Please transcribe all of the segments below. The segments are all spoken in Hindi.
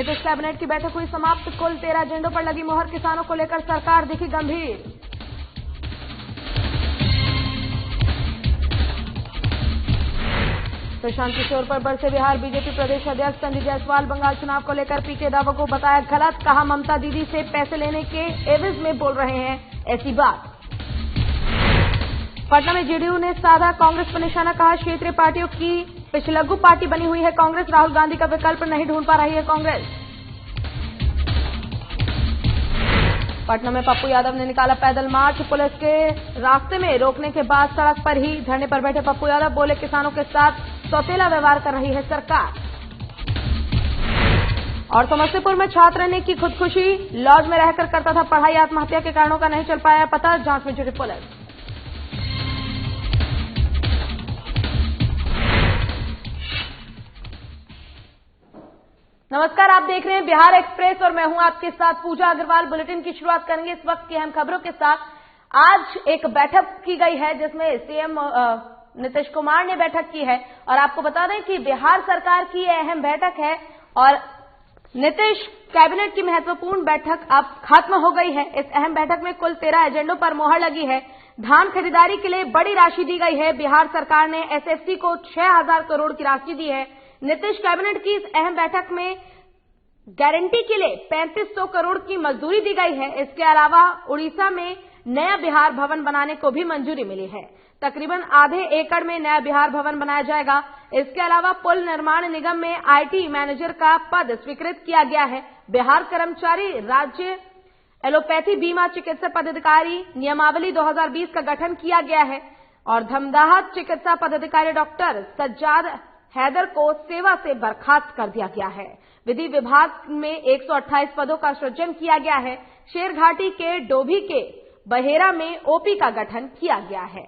नीतीश कैबिनेट की बैठक हुई समाप्त। कुल 13 एजेंडों पर लगी मोहर। किसानों को लेकर सरकार दिखी गंभीर। प्रशांत किशोर पर बरसे बिहार बीजेपी प्रदेश अध्यक्ष संजय जायसवाल। बंगाल चुनाव को लेकर पीके दावों को बताया गलत। कहा ममता दीदी से पैसे लेने के एवज में बोल रहे हैं ऐसी बात। पटना में जेडीयू ने साधा कांग्रेस पर निशाना। कहा क्षेत्रीय पार्टियों की पिछलग्गू पार्टी बनी हुई है कांग्रेस। राहुल गांधी का विकल्प नहीं ढूंढ पा रही है कांग्रेस। पटना में पप्पू यादव ने निकाला पैदल मार्च। पुलिस के रास्ते में रोकने के बाद सड़क पर ही धरने पर बैठे पप्पू यादव। बोले किसानों के साथ सौतेला व्यवहार कर रही है सरकार। और समस्तीपुर में छात्र ने की खुदकुशी। लॉज में रहकर करता था पढ़ाई। आत्महत्या के कारणों का नहीं चल पाया पता। जांच में जुटी पुलिस। नमस्कार, आप देख रहे हैं बिहार एक्सप्रेस और मैं हूं आपके साथ पूजा अग्रवाल। बुलेटिन की शुरुआत करेंगे इस वक्त की अहम खबरों के साथ। आज एक बैठक की गई है जिसमें सीएम नीतीश कुमार ने बैठक की है और आपको बता दें कि बिहार सरकार की यह अहम बैठक है और नीतीश कैबिनेट की महत्वपूर्ण बैठक अब खत्म हो गई है। इस अहम बैठक में कुल 13 एजेंडों पर मोहर लगी है। धान खरीदारी के लिए बड़ी राशि दी गई है। बिहार सरकार ने एसएफसी को 6000 करोड़ की राशि दी है। नीतीश कैबिनेट की इस अहम बैठक में गारंटी के लिए 3500 करोड़ की मंजूरी दी गई है। इसके अलावा उड़ीसा में नया बिहार भवन बनाने को भी मंजूरी मिली है। तकरीबन आधे एकड़ में नया बिहार भवन बनाया जाएगा। इसके अलावा पुल निर्माण निगम में आईटी मैनेजर का पद स्वीकृत किया गया है। बिहार कर्मचारी राज्य एलोपैथी बीमा चिकित्सा पदाधिकारी नियमावली 2020 का गठन किया गया है और धमदाहा चिकित्सा पदाधिकारी डॉक्टर सज्जाद हैदर को सेवा से बर्खास्त कर दिया गया है। विधि विभाग में 128 पदों का सृजन किया गया है। शेरघाटी के डोभी के बहेरा में ओपी का गठन किया गया है।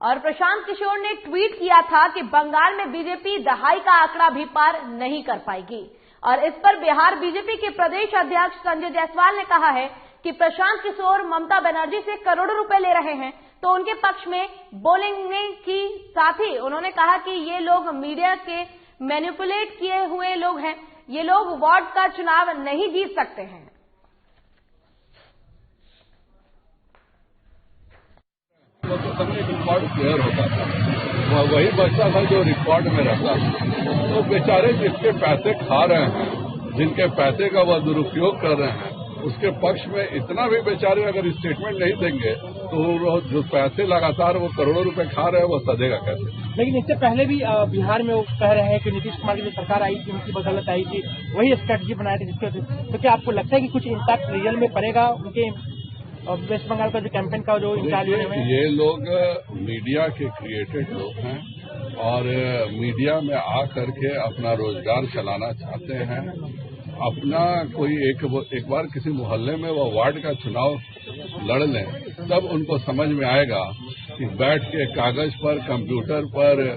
और प्रशांत किशोर ने ट्वीट किया था कि बंगाल में बीजेपी दहाई का आंकड़ा भी पार नहीं कर पाएगी और इस पर बिहार बीजेपी के प्रदेश अध्यक्ष संजय जायसवाल ने कहा है कि प्रशांत किशोर ममता बनर्जी से करोड़ों रुपए ले रहे हैं तो उनके पक्ष में बोलेंगे की साथ ही उन्होंने कहा कि ये लोग मीडिया के मैनिपुलेट किए हुए लोग हैं। ये लोग वार्ड का चुनाव नहीं जीत सकते हैं। रिकॉर्ड क्लियर होता था, वही बचता था जो रिकॉर्ड में रहता था। तो बेचारे जिसके पैसे खा रहे हैं, जिनके पैसे का वह दुरुपयोग कर रहे हैं, उसके पक्ष में इतना भी बेचारे अगर स्टेटमेंट नहीं देंगे तो जो पैसे लगातार वो करोड़ों रुपए खा रहे हैं वो सदेगा कैसे। लेकिन इससे पहले भी बिहार में वो कह रहे हैं कि नीतीश कुमार की जो सरकार आई थी उनकी बदौलत आई थी, वही स्ट्रेटजी बनाई थी जिसके। तो क्या आपको लगता है कि कुछ इम्पैक्ट रियल में पड़ेगा उनके वेस्ट बंगाल का जो कैंपेन का जो इंचार्ज है? ये लोग मीडिया के क्रिएटेड लोग हैं और मीडिया में आ करके अपना रोजगार चलाना चाहते हैं। अपना कोई एक बार किसी मोहल्ले में वो वार्ड का चुनाव लड़ लें तब उनको समझ में आएगा कि बैठ के कागज पर कंप्यूटर पर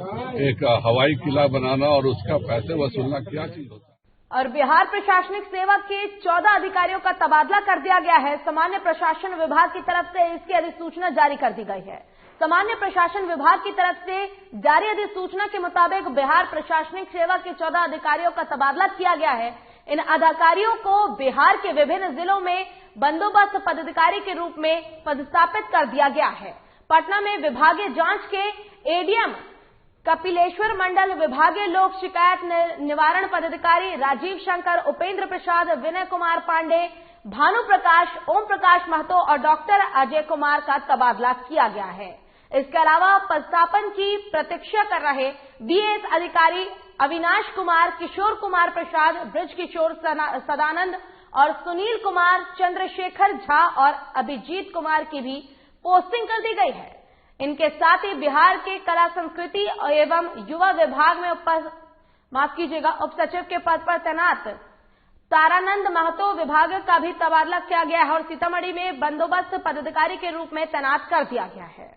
एक हवाई किला बनाना और उसका पैसे वसूलना क्या चीज होता है। और बिहार प्रशासनिक सेवा के 14 अधिकारियों का तबादला कर दिया गया है। सामान्य प्रशासन विभाग की तरफ से इसकी अधिसूचना जारी कर दी गई है। सामान्य प्रशासन विभाग की तरफ से जारी अधिसूचना के मुताबिक बिहार प्रशासनिक सेवा के 14 अधिकारियों का तबादला किया गया है। इन अधिकारियों को बिहार के विभिन्न जिलों में बंदोबस्त पदाधिकारी के रूप में पदस्थापित कर दिया गया है। पटना में विभागीय जांच के एडीएम कपिलेश्वर मंडल, विभागीय लोक शिकायत निवारण पदाधिकारी राजीव शंकर, उपेंद्र प्रसाद, विनय कुमार पांडे, भानु प्रकाश, ओम प्रकाश महतो और डॉक्टर अजय कुमार का तबादला किया गया है। इसके अलावा पदस्थापन की प्रतीक्षा कर रहे बीएस अधिकारी अविनाश कुमार, किशोर कुमार प्रसाद, ब्रज किशोर सदानंद और सुनील कुमार, चंद्रशेखर झा और अभिजीत कुमार की भी पोस्टिंग कर दी गई है। इनके साथ ही बिहार के कला संस्कृति एवं युवा विभाग में उप सचिव के पद पर तैनात तारानंद महतो विभाग का भी तबादला किया गया है और सीतामढ़ी में बंदोबस्त पदाधिकारी के रूप में तैनात कर दिया गया है।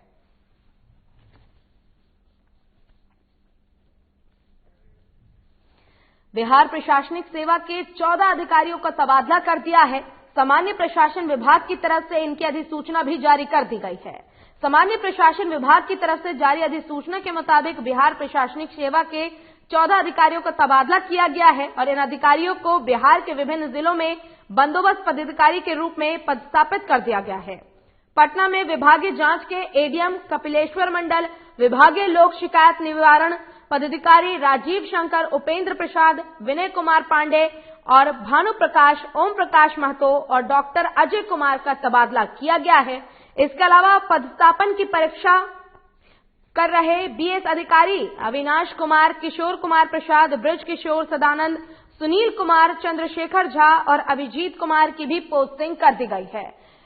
बिहार प्रशासनिक सेवा के 14 अधिकारियों का तबादला कर दिया है। सामान्य प्रशासन विभाग की तरफ से इनकी अधिसूचना भी जारी कर दी गई है। सामान्य प्रशासन विभाग की तरफ से जारी अधिसूचना के मुताबिक बिहार प्रशासनिक सेवा के 14 अधिकारियों का तबादला किया गया है और इन अधिकारियों को बिहार के विभिन्न जिलों में बंदोबस्त पदाधिकारी के रूप में पदस्थापित कर दिया गया है। पटना में विभागीय जांच के एडीएम कपिलेश्वर मंडल, विभागीय लोक शिकायत निवारण पदाधिकारी राजीव शंकर, उपेंद्र प्रसाद, विनय कुमार पांडे और भानु प्रकाश, ओम प्रकाश महतो और डॉक्टर अजय कुमार का तबादला किया गया है। इसके अलावा पदस्थापन की परीक्षा कर रहे बीएस अधिकारी अविनाश कुमार, किशोर कुमार प्रसाद, ब्रज किशोर सदानंद, सुनील कुमार, चंद्रशेखर झा और अभिजीत कुमार की भी पोस्टिंग कर दी गई है।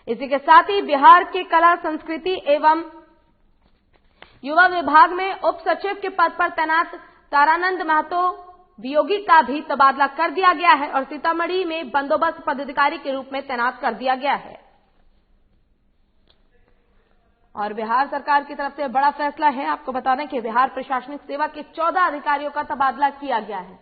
इसी के साथ ही बिहार के कला संस्कृति एवं युवा विभाग में उप सचिव के पद पर तैनात तारानंद महतो वियोगी का भी तबादला कर दिया गया है और सीतामढ़ी में बंदोबस्त पदाधिकारी के रूप में तैनात कर दिया गया है। और बिहार सरकार की तरफ से बड़ा फैसला है। आपको बता दें कि बिहार प्रशासनिक सेवा के 14 अधिकारियों का तबादला किया गया है।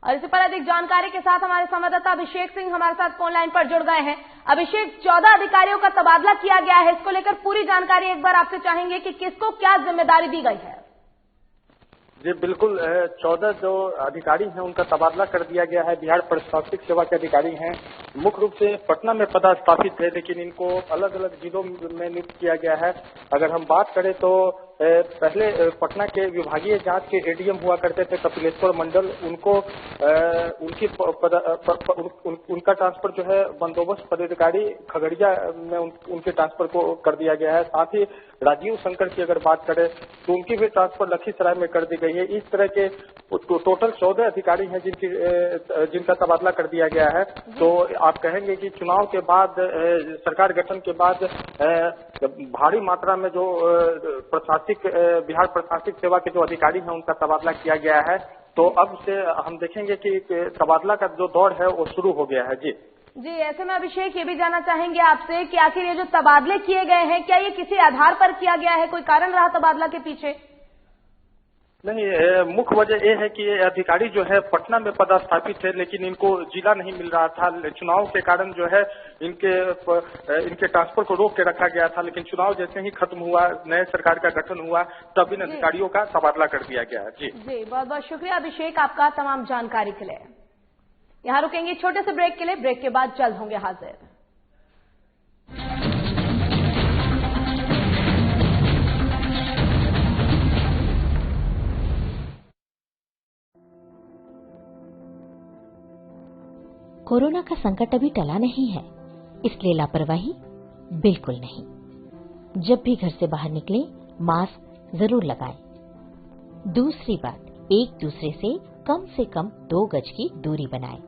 और इसी पर अधिक जानकारी के साथ हमारे संवाददाता अभिषेक सिंह हमारे साथ फोन लाइन पर जुड़ गए हैं। अभिषेक, 14 अधिकारियों का तबादला किया गया है, इसको लेकर पूरी जानकारी एक बार आपसे चाहेंगे कि किसको क्या जिम्मेदारी दी गई है। जी बिल्कुल, 14 जो अधिकारी हैं उनका तबादला कर दिया गया है। बिहार प्रशासनिक सेवा के अधिकारी हैं, मुख्य रूप से पटना में पदस्थापित थे, लेकिन इनको अलग अलग जिलों में नियुक्त किया गया है। अगर हम बात करें तो पहले पटना के विभागीय जांच के एडीएम हुआ करते थे कपिलेश्वर मंडल, उनको उनका ट्रांसफर जो है बंदोबस्त पदाधिकारी खगड़िया में उनके ट्रांसफर को कर दिया गया है। साथ ही राजीव शंकर की अगर बात करें तो उनकी भी ट्रांसफर लखीसराय में कर दी गई है। इस तरह के टोटल 14 अधिकारी हैं जिनका तबादला कर दिया गया है। तो आप कहेंगे कि चुनाव के बाद, सरकार गठन के बाद भारी मात्रा में जो बिहार प्रशासनिक सेवा के जो अधिकारी हैं उनका तबादला किया गया है। तो अब से हम देखेंगे कि तबादला का जो दौर है वो शुरू हो गया है। जी, ऐसे में अभिषेक ये भी जानना चाहेंगे आपसे कि आखिर ये जो तबादले किए गए हैं, क्या ये किसी आधार पर किया गया है, कोई कारण रहा तबादला के पीछे? नहीं, मुख्य वजह यह है कि ये अधिकारी जो है पटना में पदस्थापित थे, लेकिन इनको जिला नहीं मिल रहा था। चुनाव के कारण जो है इनके ट्रांसफर को रोक के रखा गया था, लेकिन चुनाव जैसे ही खत्म हुआ, नए सरकार का गठन हुआ, तब इन अधिकारियों का तबादला कर दिया गया है। जी, बहुत बहुत शुक्रिया अभिषेक आपका तमाम जानकारी के लिए। यहाँ रुकेंगे छोटे से ब्रेक के लिए, ब्रेक के बाद जल्द होंगे हाजिर। कोरोना का संकट अभी टला नहीं है, इसलिए लापरवाही बिल्कुल नहीं। जब भी घर से बाहर निकलें, मास्क जरूर लगाएं। दूसरी बात, एक दूसरे से कम 2 गज की दूरी बनाएं।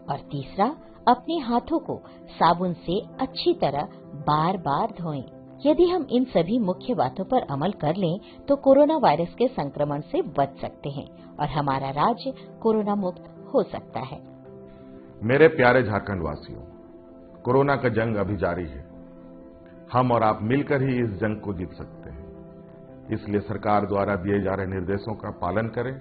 और तीसरा, अपने हाथों को साबुन से अच्छी तरह बार बार धोएं। यदि हम इन सभी मुख्य बातों पर अमल कर लें तो कोरोना वायरस के संक्रमण से बच सकते हैं और हमारा राज्य कोरोना मुक्त हो सकता है। मेरे प्यारे झारखंड वासियों, कोरोना का जंग अभी जारी है। हम और आप मिलकर ही इस जंग को जीत सकते हैं। इसलिए सरकार द्वारा दिए जा रहे निर्देशों का पालन करें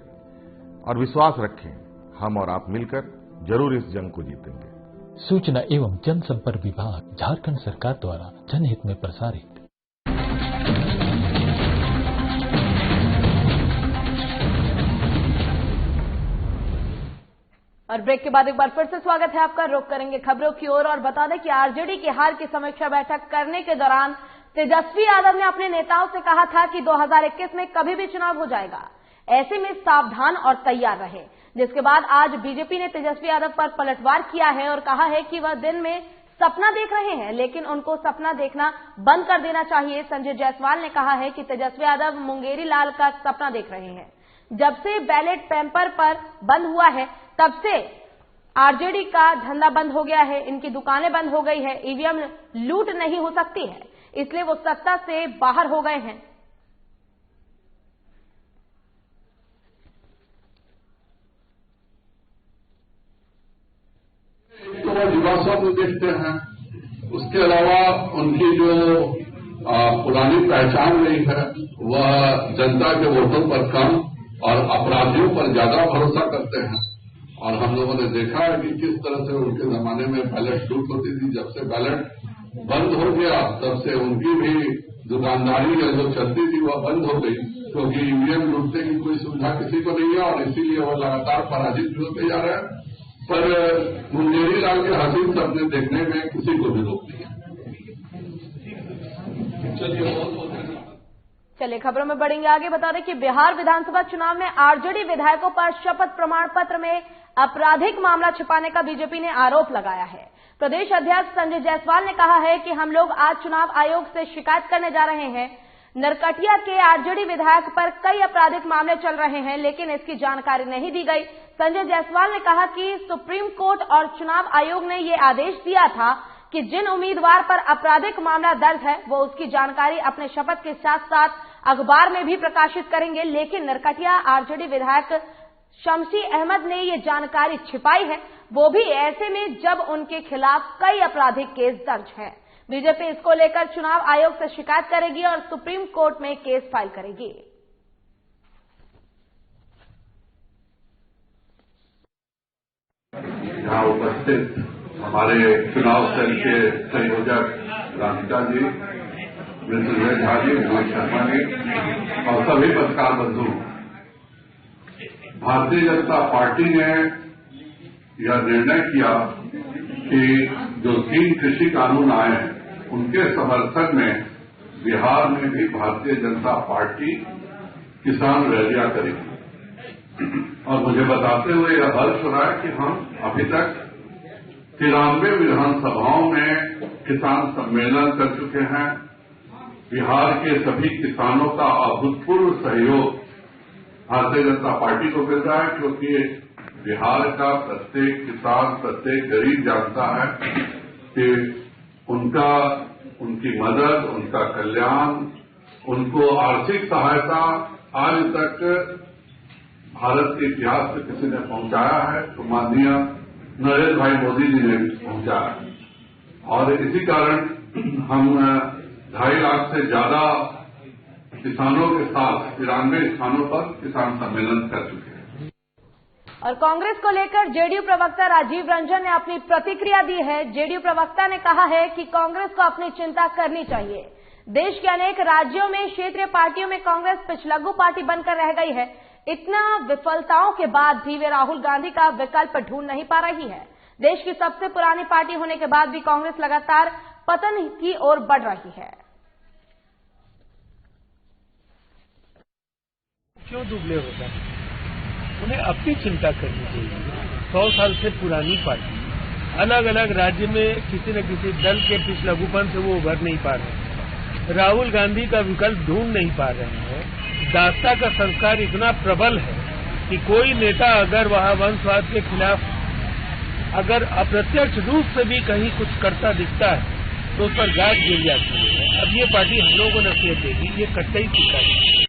और विश्वास रखें, हम और आप मिलकर जरूर इस जंग को जीतेंगे। सूचना एवं जनसंपर्क विभाग, झारखंड सरकार द्वारा जनहित में प्रसारित। और ब्रेक के बाद एक बार फिर से स्वागत है आपका। रुख करेंगे खबरों की ओर और बता दें कि आरजेडी की हार की समीक्षा बैठक करने के दौरान तेजस्वी यादव ने अपने नेताओं से कहा था कि 2021 में कभी भी चुनाव हो जाएगा, ऐसे में सावधान और तैयार रहे। जिसके बाद आज बीजेपी ने तेजस्वी यादव पर पलटवार किया है और कहा है कि वह दिन में सपना देख रहे हैं, लेकिन उनको सपना देखना बंद कर देना चाहिए। संजय जायसवाल ने कहा है कि तेजस्वी यादव मुंगेरी लाल का सपना देख रहे हैं। जब से बैलेट पेपर पर बंद हुआ है तब से आरजेडी का धंधा बंद हो गया है, इनकी दुकानें बंद हो गई है, ईवीएम लूट नहीं हो सकती है, इसलिए वो सत्ता से बाहर हो गए हैं। तो वह विकासों को देखते हैं, उसके अलावा उनकी जो पुरानी पहचान रही है वह जनता के वोटों पर कम और अपराधियों पर ज्यादा भरोसा करते हैं। और हम लोगों ने देखा है कि किस तरह से उनके जमाने में बैलेट लूट होती थी। जब से बैलेट बंद हो गया तब से उनकी भी दुकानदारी जो चलती थी वह बंद हो गई, क्योंकि ईवीएम लूटने की कोई सुविधा किसी को नहीं है और इसीलिए वो लगातार पराजित भी होते जा रहे हैं। पर मुंगेरी लाल के हसीन सपने देखने में किसी को भी रोक नहीं है। चलिए खबरों में बढ़ेंगे आगे। बता दें कि बिहार विधानसभा चुनाव में आरजेडी विधायकों पर शपथ प्रमाण पत्र में आपराधिक मामला छिपाने का बीजेपी ने आरोप लगाया है। प्रदेश अध्यक्ष संजय जायसवाल ने कहा है कि हम लोग आज चुनाव आयोग से शिकायत करने जा रहे हैं। नरकटिया के आरजेडी विधायक पर कई आपराधिक मामले चल रहे हैं, लेकिन इसकी जानकारी नहीं दी गई। संजय जायसवाल ने कहा कि सुप्रीम कोर्ट और चुनाव आयोग ने ये आदेश दिया था कि जिन उम्मीदवार पर आपराधिक मामला दर्ज है वो उसकी जानकारी अपने शपथ के साथ साथ अखबार में भी प्रकाशित करेंगे, लेकिन नरकटिया आरजेडी विधायक शमसी अहमद ने ये जानकारी छिपाई है, वो भी ऐसे में जब उनके खिलाफ कई आपराधिक केस दर्ज है। बीजेपी इसको लेकर चुनाव आयोग से शिकायत करेगी और सुप्रीम कोर्ट में केस फाइल करेगी। यहाँ उपस्थित हमारे चुनाव सेल के संयोजक राधिका जी, मृत्युंजय झा जी, मोहन शर्मा जी और सभी पत्रकार बंधु, भारतीय जनता पार्टी ने यह निर्णय किया कि जो 3 कृषि कानून आए हैं उनके समर्थन में बिहार में भी भारतीय जनता पार्टी किसान रैलियां करेगी। और मुझे बताते हुए यह हर्ष हो रहा है कि हम अभी तक 93 विधानसभाओं में किसान सम्मेलन कर चुके हैं। बिहार के सभी किसानों का अभूतपूर्व सहयोग भारतीय जनता पार्टी को मिल रहा है, क्योंकि बिहार का प्रत्येक किसान, प्रत्येक गरीब जानता है कि उनकी मदद, उनका कल्याण, उनको आर्थिक सहायता आज तक भारत के इतिहास में किसी ने पहुंचाया है तो माननीय नरेंद्र भाई मोदी जी ने पहुंचाया है। और इसी कारण हम 2.5 लाख से ज्यादा किसानों के साथ 93 स्थानों पर किसान सम्मेलन कर चुके हैं। और कांग्रेस को लेकर जेडीयू प्रवक्ता राजीव रंजन ने अपनी प्रतिक्रिया दी है। जेडीयू प्रवक्ता ने कहा है कि कांग्रेस को अपनी चिंता करनी चाहिए। देश के अनेक राज्यों में क्षेत्रीय पार्टियों में कांग्रेस पिछलग्गू पार्टी बनकर रह गई है। इतना विफलताओं के बाद भी वे राहुल गांधी का विकल्प ढूंढ नहीं पा रही है। देश की सबसे पुरानी पार्टी होने के बाद भी कांग्रेस लगातार पतन की ओर बढ़ रही है। क्यों दुबले होता है? उन्हें अपनी चिंता करनी चाहिए। 100 साल से पुरानी पार्टी, अलग अलग राज्य में किसी न किसी दल के पिछलग्गूपन से वो उभर नहीं पा रहे। राहुल गांधी का विकल्प ढूंढ नहीं पा रहे हैं। दासता का संस्कार इतना प्रबल है कि कोई नेता अगर वह वंशवाद के खिलाफ अगर अप्रत्यक्ष रूप से भी कहीं कुछ करता दिखता है तो उस पर गाज गिर जाती है। अब ये पार्टी हम लोगों को नसीहत देगी, ये कतई सीखा है।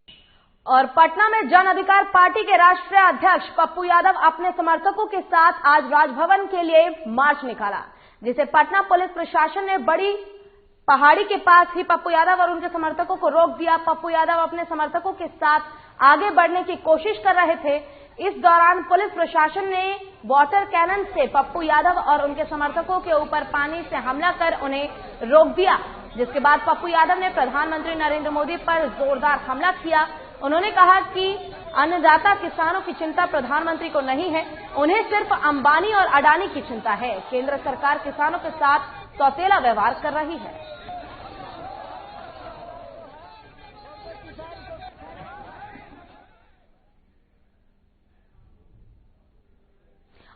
और पटना में जन अधिकार पार्टी के राष्ट्रीय अध्यक्ष पप्पू यादव अपने समर्थकों के साथ आज राजभवन के लिए मार्च निकाला, जिसे पटना पुलिस प्रशासन ने बड़ी पहाड़ी के पास ही पप्पू यादव और उनके समर्थकों को रोक दिया। पप्पू यादव अपने समर्थकों के साथ आगे बढ़ने की कोशिश कर रहे थे। इस दौरान पुलिस प्रशासन ने वाटर कैनन से पप्पू यादव और उनके समर्थकों के ऊपर पानी से हमला कर उन्हें रोक दिया, जिसके बाद पप्पू यादव ने प्रधानमंत्री नरेंद्र मोदी पर जोरदार हमला किया। उन्होंने कहा कि अन्नदाता किसानों की चिंता प्रधानमंत्री को नहीं है, उन्हें सिर्फ अंबानी और अडानी की चिंता है। केंद्र सरकार किसानों के साथ सौतेला व्यवहार कर रही है।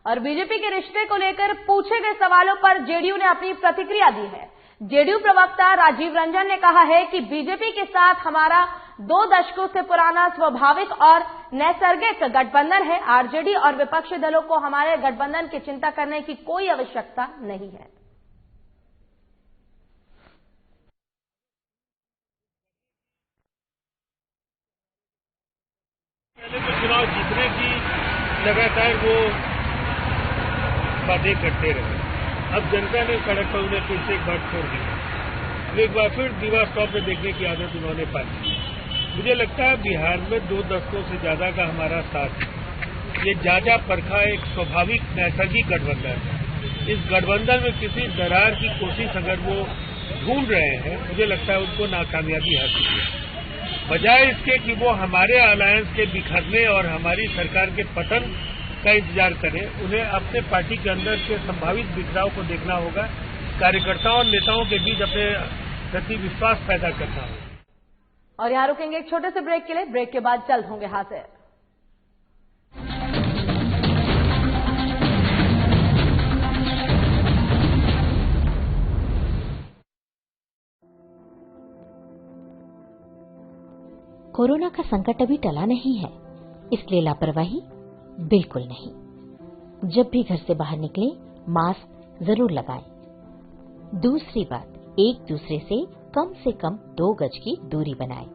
और बीजेपी के रिश्ते को लेकर पूछे गए सवालों पर जेडीयू ने अपनी प्रतिक्रिया दी है। जेडीयू प्रवक्ता राजीव रंजन ने कहा है कि बीजेपी के साथ हमारा 2 दशकों से पुराना स्वाभाविक और नैसर्गिक गठबंधन है। आरजेडी और विपक्षी दलों को हमारे गठबंधन की चिंता करने की कोई आवश्यकता नहीं है। पहले तो चुनाव जीतने की लगातार वो बातें करते रहे। अब जनता ने सड़क पर उन्हें फिर से एक बार छोड़ दी। एक बार फिर दीवार स्टॉप में देखने की आदत उन्होंने पाई। मुझे लगता है बिहार में 2 दशकों से ज्यादा का हमारा साथ है। ये जाजा परखा एक स्वाभाविक नैसर्गिक गठबंधन है। इस गठबंधन में किसी दरार की कोशिश अगर वो ढूंढ रहे हैं, मुझे लगता है उनको नाकामयाबी हासिल है। बजाय इसके कि वो हमारे अलायंस के बिखरने और हमारी सरकार के पतन का इंतजार करें, उन्हें अपने पार्टी के अंदर के संभावित बिखराव को देखना होगा, कार्यकर्ताओं और नेताओं के बीच अपने प्रति विश्वास पैदा करना होगा। और यहाँ रुकेंगे एक छोटे से ब्रेक के लिए। ब्रेक के बाद जल्द होंगे हाजिर। कोरोना का संकट अभी टला नहीं है, इसलिए लापरवाही बिल्कुल नहीं। जब भी घर से बाहर निकले मास्क जरूर लगाएं। दूसरी बात, एक दूसरे से कम 2 गज की दूरी बनाएं।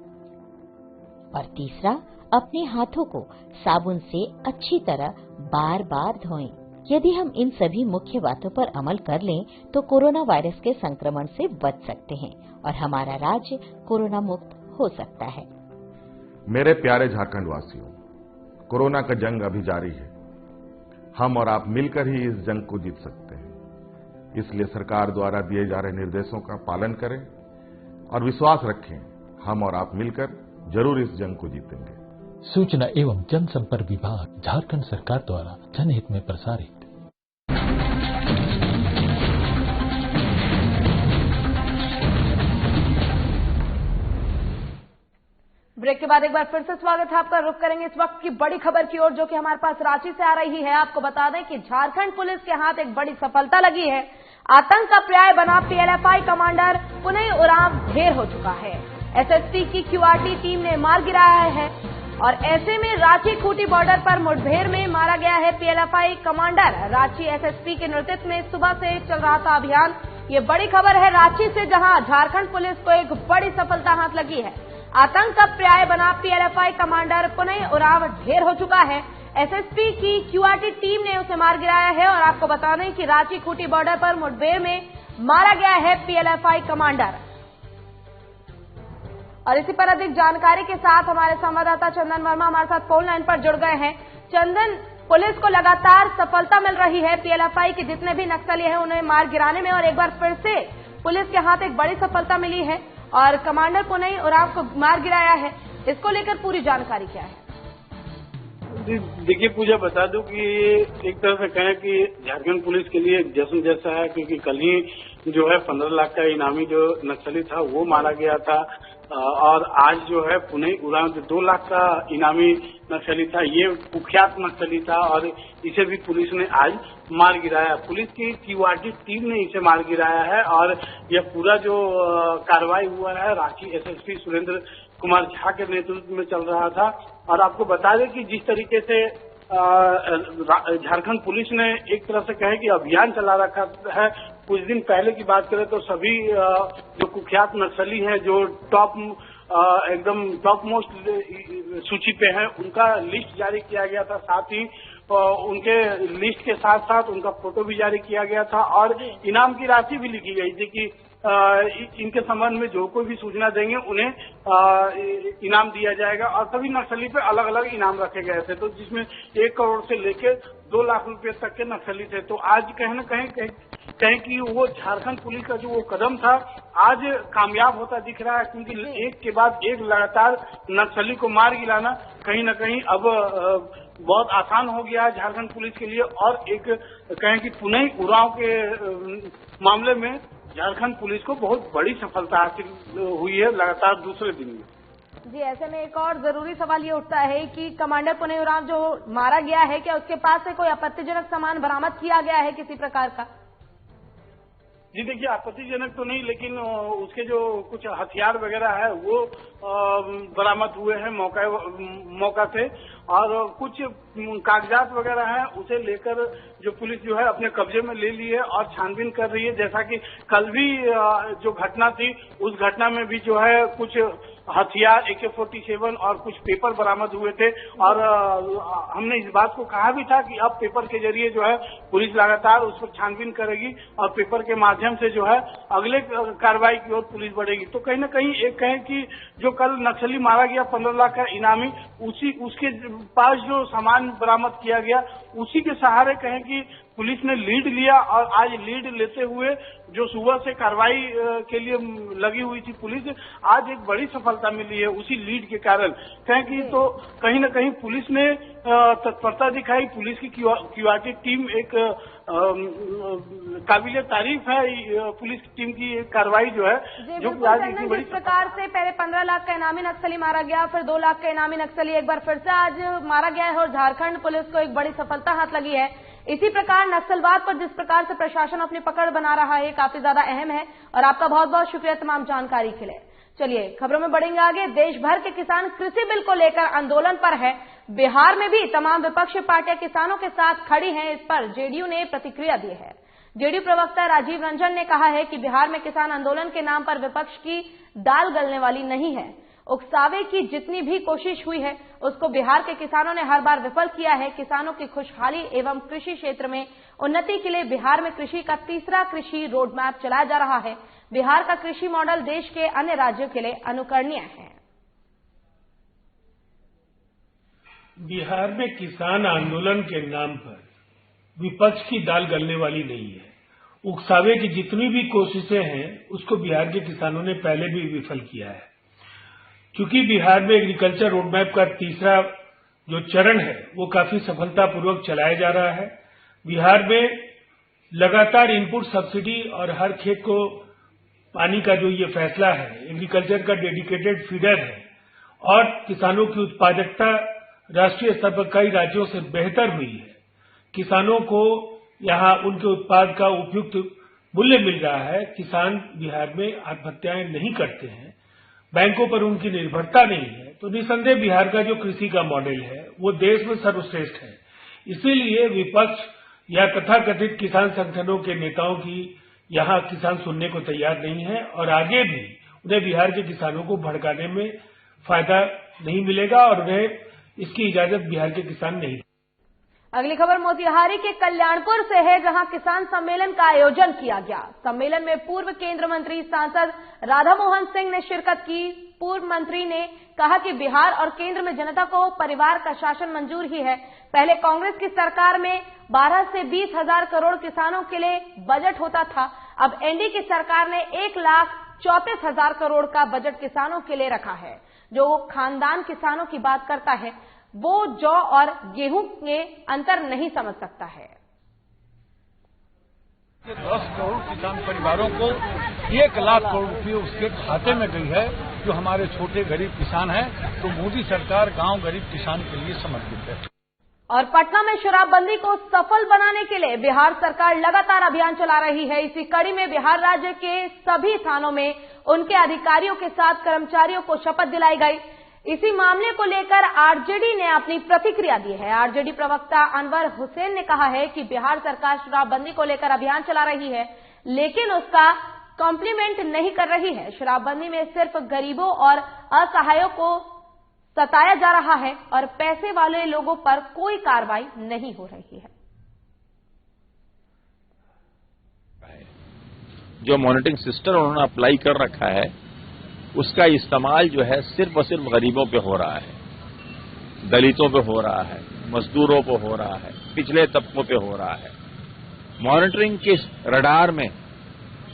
और तीसरा, अपने हाथों को साबुन से अच्छी तरह बार बार धोएं। यदि हम इन सभी मुख्य बातों पर अमल कर लें तो कोरोना वायरस के संक्रमण से बच सकते हैं और हमारा राज्य कोरोना मुक्त हो सकता है। मेरे प्यारे झारखंड वासियों, कोरोना का जंग अभी जारी है। हम और आप मिलकर ही इस जंग को जीत सकते हैं। इसलिए सरकार द्वारा दिए जा रहे निर्देशों का पालन करें और विश्वास रखें, हम और आप मिलकर जरूर इस जंग को जीतेंगे। सूचना एवं जनसंपर्क विभाग, झारखंड सरकार द्वारा जनहित में प्रसारित। ब्रेक के बाद एक बार फिर से स्वागत है आपका। रुक करेंगे इस वक्त की बड़ी खबर की ओर, जो कि हमारे पास रांची से आ रही है। आपको बता दें कि झारखंड पुलिस के हाथ एक बड़ी सफलता लगी है। आतंक का पर्याय बना पीएलएफआई कमांडर पुनई उरांव ढेर हो चुका है। एसएसपी की क्यूआरटी टीम ने मार गिराया है और ऐसे में रांची खूंटी बॉर्डर पर मुठभेड़ में मारा गया है पीएलएफआई कमांडर। रांची एसएसपी के नेतृत्व में सुबह से चल रहा था अभियान। ये बड़ी खबर है रांची से, जहां झारखंड पुलिस को एक बड़ी सफलता हाथ लगी है। आतंक का पर्याय बना पीएलएफआई कमांडर पुनई उरांव ढेर हो चुका है। एसएसपी की क्यूआरटी टीम ने उसे मार गिराया है और आपको बता दें कि रांची खूंटी बॉर्डर पर मुठभेड़ में मारा गया है पीएलएफआई कमांडर। और इसी पर अधिक जानकारी के साथ हमारे संवाददाता चंदन वर्मा हमारे साथ फोन लाइन पर जुड़ गए हैं। चंदन, पुलिस को लगातार सफलता मिल रही है पीएलएफआई के जितने भी नक्सली हैं उन्हें मार गिराने में, और एक बार फिर से पुलिस के हाथ एक बड़ी सफलता मिली है और कमांडर पुनई उरांव को मार गिराया है। इसको लेकर पूरी जानकारी क्या है? देखिए पूजा, बता दूं कि एक तरह से कहें कि झारखंड पुलिस के लिए जश्न जैसा है, क्योंकि कल ही जो है 15 लाख का इनामी जो नक्सली था वो मारा गया था और आज जो है पुनई उरांव जो 2 लाख का इनामी नक्सली था, ये कुख्यात नक्सली था और इसे भी पुलिस ने आज मार गिराया। पुलिस की क्यूआरटी टीम ने इसे मार गिराया है और यह पूरा जो कार्रवाई हुआ है रांची एसएसपी सुरेंद्र कुमार झा के नेतृत्व में चल रहा था। और आपको बता दें कि जिस तरीके से झारखंड पुलिस ने एक तरह से कहे कि अभियान चला रखा है। कुछ दिन पहले की बात करें तो सभी जो कुख्यात नक्सली हैं, जो एकदम टॉप मोस्ट सूची पे हैं, उनका लिस्ट जारी किया गया था। साथ ही उनके लिस्ट के साथ साथ उनका फोटो भी जारी किया गया था और इनाम की राशि भी लिखी गई थी कि इनके संबंध में जो कोई भी सूचना देंगे उन्हें इनाम दिया जाएगा। और सभी नक्सली पे अलग अलग इनाम रखे गए थे, तो जिसमें 1 करोड़ से लेकर 2 लाख रुपए तक के नक्सली थे। तो आज कहीं न कहीं कि वो झारखंड पुलिस का जो वो कदम था आज कामयाब होता दिख रहा है, क्योंकि एक के बाद एक लगातार नक्सली को मार गिराना कहीं न कहीं अब बहुत आसान हो गया है झारखंड पुलिस के लिए। और एक कहें कि पुनई उरांव के मामले में झारखंड पुलिस को बहुत बड़ी सफलता हासिल हुई है लगातार दूसरे दिन में। जी, ऐसे में एक और जरूरी सवाल ये उठता है कि कमांडर पुनई उरांव जो मारा गया है, क्या उसके पास से कोई आपत्तिजनक सामान बरामद किया गया है किसी प्रकार का? जी देखिए, आपत्तिजनक तो नहीं, लेकिन उसके जो कुछ हथियार वगैरह है वो बरामद हुए हैं मौका से, और कुछ कागजात वगैरह हैं उसे लेकर जो पुलिस जो है अपने कब्जे में ले ली है और छानबीन कर रही है। जैसा कि कल भी जो घटना थी उस घटना में भी जो है कुछ हथियार AK-47 और कुछ पेपर बरामद हुए थे और हमने इस बात को कहा भी था कि अब पेपर के जरिए जो है पुलिस लगातार उस पर छानबीन करेगी और पेपर के माध्यम से जो है अगले कार्रवाई की ओर पुलिस बढ़ेगी। तो कहीं न कहीं एक कहें कि जो कल नक्सली मारा गया 15 लाख का इनामी, उसके पास जो सामान बरामद किया गया उसी के सहारे कहें कि पुलिस ने लीड लिया और आज लीड लेते हुए जो सुबह से कार्रवाई के लिए लगी हुई थी पुलिस, आज एक बड़ी सफलता मिली है उसी लीड के कारण। कहें कि तो कहीं न कहीं पुलिस ने तत्परता दिखाई। पुलिस की क्यूआरटी टीम एक काबिले तारीफ है पुलिस की टीम की कार्रवाई जो है, जो आज इतनी बड़ी। जिस प्रकार से पहले 15 लाख का इनामी नक्सली मारा गया, फिर 2 लाख का इनामी नक्सली एक बार फिर से आज मारा गया है और झारखंड पुलिस को एक बड़ी सफलता हाथ लगी है। इसी प्रकार नक्सलवाद पर जिस प्रकार से प्रशासन अपनी पकड़ बना रहा है काफी ज्यादा अहम है और आपका बहुत बहुत शुक्रिया तमाम जानकारी के लिए। चलिए खबरों में बढ़ेंगे आगे। देश भर के किसान कृषि बिल को लेकर आंदोलन पर है। बिहार में भी तमाम विपक्षी पार्टियां किसानों के साथ खड़ी हैं। इस पर जेडीयू ने प्रतिक्रिया दी है। जेडीयू प्रवक्ता राजीव रंजन ने कहा है कि बिहार में किसान आंदोलन के नाम पर विपक्ष की दाल गलने वाली नहीं है। उकसावे की जितनी भी कोशिश हुई है उसको बिहार के किसानों ने हर बार विफल किया है। किसानों की खुशहाली एवं कृषि क्षेत्र में उन्नति के लिए बिहार में कृषि का तीसरा कृषि रोड मैप चलाया जा रहा है। बिहार का कृषि मॉडल देश के अन्य राज्यों के लिए अनुकरणीय है। बिहार में किसान आंदोलन के नाम पर विपक्ष की दाल गलने वाली नहीं है। उकसावे की जितनी भी कोशिशें हैं उसको बिहार के किसानों ने पहले भी विफल किया है। क्योंकि बिहार में एग्रीकल्चर रोड मैप का तीसरा जो चरण है वो काफी सफलतापूर्वक चलाया जा रहा है। बिहार में लगातार इनपुट सब्सिडी और हर खेत को पानी का जो ये फैसला है, एग्रीकल्चर का डेडिकेटेड फीडर है और किसानों की उत्पादकता राष्ट्रीय स्तर पर कई राज्यों से बेहतर हुई है। किसानों को यहाँ उनके उत्पाद का उपयुक्त मूल्य मिल रहा है। किसान बिहार में आत्महत्याएं नहीं करते हैं, बैंकों पर उनकी निर्भरता नहीं है। तो निसंदेह बिहार का जो कृषि का मॉडल है वो देश में सर्वश्रेष्ठ है। इसीलिए विपक्ष या तथाकथित किसान संगठनों के नेताओं की यहाँ किसान सुनने को तैयार नहीं है और आगे भी उन्हें बिहार के किसानों को भड़काने में फायदा नहीं मिलेगा और उन्हें इसकी इजाजत बिहार के किसान नहीं। अगली खबर मोतिहारी के कल्याणपुर से है, जहां किसान सम्मेलन का आयोजन किया गया। सम्मेलन में पूर्व केंद्रीय मंत्री सांसद राधा मोहन सिंह ने शिरकत की। पूर्व मंत्री ने कहा कि बिहार और केंद्र में जनता को परिवार का शासन मंजूर ही है। पहले कांग्रेस की सरकार में 12 से 20 हजार करोड़ किसानों के लिए बजट होता था। अब एनडीए की सरकार ने 1,34,000 करोड़ का बजट किसानों के लिए रखा है। जो खानदान किसानों की बात करता है वो जौ और गेहूं के अंतर नहीं समझ सकता है। 10 करोड़ किसान परिवारों को 1 लाख करोड़ रुपये उसके खाते में गई है। जो हमारे छोटे गरीब किसान हैं, तो मोदी सरकार गांव गरीब किसान के लिए समर्पित है। और पटना में शराबबंदी को सफल बनाने के लिए बिहार सरकार लगातार अभियान चला रही है। इसी कड़ी में बिहार राज्य के सभी थानों में उनके अधिकारियों के साथ कर्मचारियों को शपथ दिलाई गई। इसी मामले को लेकर आरजेडी ने अपनी प्रतिक्रिया दी है। आरजेडी प्रवक्ता अनवर हुसैन ने कहा है कि बिहार सरकार शराबबंदी को लेकर अभियान चला रही है, लेकिन उसका कॉम्प्लीमेंट नहीं कर रही है। शराबबंदी में सिर्फ गरीबों और असहायों को सताया जा रहा है और पैसे वाले लोगों पर कोई कार्रवाई नहीं हो रही है। जो मॉनिटरिंग सिस्टम उन्होंने अप्लाई कर रखा है उसका इस्तेमाल जो है सिर्फ और सिर्फ गरीबों पे हो रहा है, दलितों पे हो रहा है, मजदूरों पे हो रहा है, पिछले तबकों पे हो रहा है। मॉनिटरिंग के रडार में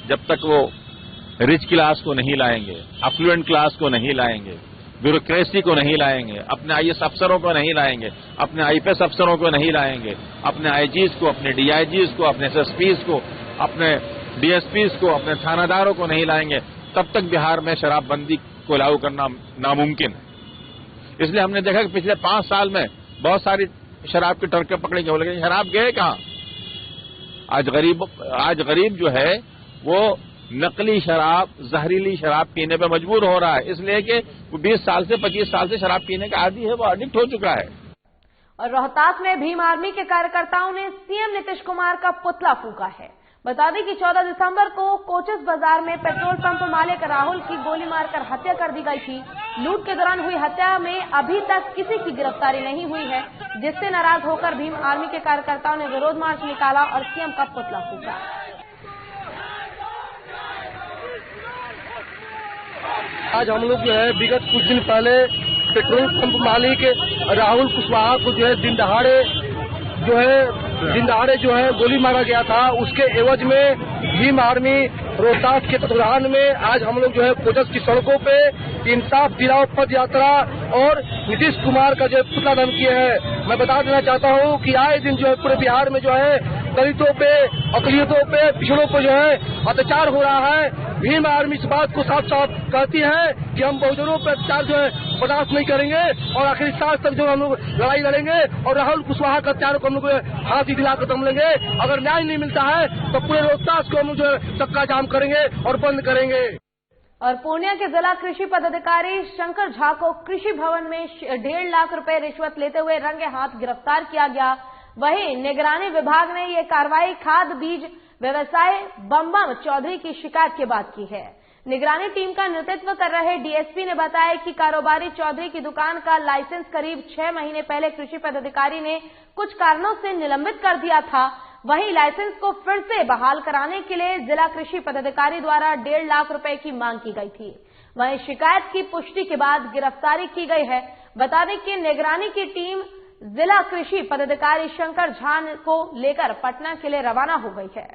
जब तक वो रिच क्लास को नहीं लाएंगे, अफ्लुएंट क्लास को नहीं लाएंगे, ब्यूरोक्रेसी को नहीं लाएंगे, अपने आईएएस अफसरों को नहीं लाएंगे, अपने आईपीएस अफसरों को नहीं लाएंगे, अपने आईजीज को, अपने डीआईजीज को, अपने एसएसपीज को, अपने डीएसपीज को, अपने थानादारों को नहीं लाएंगे, तब तक बिहार में शराबबंदी को लागू करना नामुमकिन है। इसलिए हमने देखा कि पिछले 5 साल में बहुत सारी शराब की ट्रकें पकड़ी गई, लेकिन शराब गए कहां? आज गरीब जो है वो नकली शराब, जहरीली शराब पीने पे मजबूर हो रहा है, इसलिए कि वो 20 साल से 25 साल से शराब पीने का आदी है, वो एडिक्ट हो चुका है। और रोहतास में भीम आर्मी के कार्यकर्ताओं ने सीएम नीतीश कुमार का पुतला फूंका है। बता दें कि 14 दिसंबर को कोचस बाजार में पेट्रोल पंप मालिक राहुल की गोली मारकर हत्या कर दी गई थी। लूट के दौरान हुई हत्या में अभी तक किसी की गिरफ्तारी नहीं हुई है, जिससे नाराज होकर भीम आर्मी के कार्यकर्ताओं ने विरोध मार्च निकाला और सीएम का पुतला फूंका। आज हम लोग जो है विगत कुछ दिन पहले पेट्रोल पंप मालिक राहुल कुशवाहा को जो है दिन दहाड़े जो है गोली मारा गया था। उसके एवज में भीम आर्मी रोहतास के तत्वाधान में आज हम लोग जो है कोचस की सड़कों पे इंसाफ दिलाओ पद यात्रा और नीतीश कुमार का जो पुतला दहन किए हैं। मैं बता देना चाहता हूँ कि आए दिन जो है पूरे बिहार में जो है दलितों पे, अकलियतों पे, पिछड़ों पे जो है अत्याचार हो रहा है। भीम आर्मी इस बात को साफ साफ कहती है कि हम बहुजनों पर अत्याचार जो है बर्दाश्त नहीं करेंगे और आखिरी सांस तक जो हम लोग लड़ाई लड़ेंगे और राहुल कुशवाहा का अत्याचार को हम लोग फांसी दिलाकर दम लेंगे। अगर न्याय नहीं मिलता है तो पूरे रोहतास को हम लोग जो है चक्का जाम करेंगे और बंद करेंगे। और पूर्णिया के जिला कृषि पदाधिकारी शंकर झा को कृषि भवन में 1.5 लाख रुपए रिश्वत लेते हुए रंगे हाथ गिरफ्तार किया गया। वहीं निगरानी विभाग ने ये कार्रवाई खाद बीज व्यवसाय बम्बम चौधरी की शिकायत के बाद की है। निगरानी टीम का नेतृत्व कर रहे डीएसपी ने बताया कि कारोबारी चौधरी की दुकान का लाइसेंस करीब 6 महीने पहले कृषि पदाधिकारी ने कुछ कारणों से निलंबित कर दिया था। वहीं लाइसेंस को फिर से बहाल कराने के लिए जिला कृषि पदाधिकारी द्वारा 1.5 लाख रुपए की मांग की गई थी। वहीं शिकायत की पुष्टि के बाद गिरफ्तारी की गई है। बता दें कि निगरानी की टीम जिला कृषि पदाधिकारी शंकर झा को लेकर पटना के लिए रवाना हो गई है।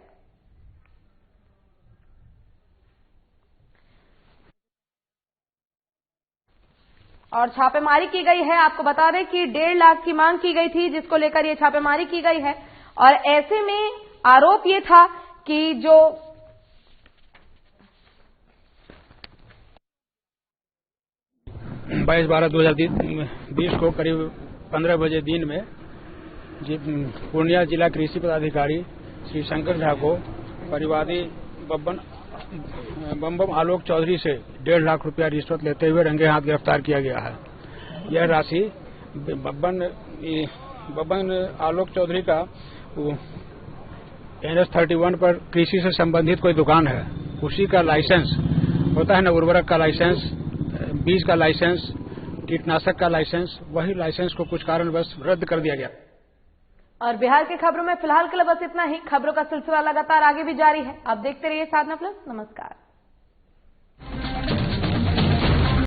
और छापेमारी की गई है। आपको बता दें कि 1.5 लाख की मांग की गई थी, जिसको लेकर ये छापेमारी की गई है। और ऐसे में आरोप ये था कि जो 22/12/2020 को करीब 15 बजे दिन में पूर्णिया जिला कृषि पदाधिकारी श्री शंकर झा को परिवादी बम्बम आलोक चौधरी से 1.5 लाख रुपया रिश्वत लेते हुए रंगे हाथ गिरफ्तार किया गया है। यह राशि बब्बन आलोक चौधरी का NS 31 पर कृषि से संबंधित कोई दुकान है, उसी का लाइसेंस होता है ना, उर्वरक का लाइसेंस, बीज का लाइसेंस, कीटनाशक का लाइसेंस, वही लाइसेंस को कुछ कारणवश रद्द कर दिया गया। और बिहार की खबरों में फिलहाल के लिए बस इतना ही। खबरों का सिलसिला लगातार आगे भी जारी है। आप देखते रहिए साधना प्लस। नमस्कार।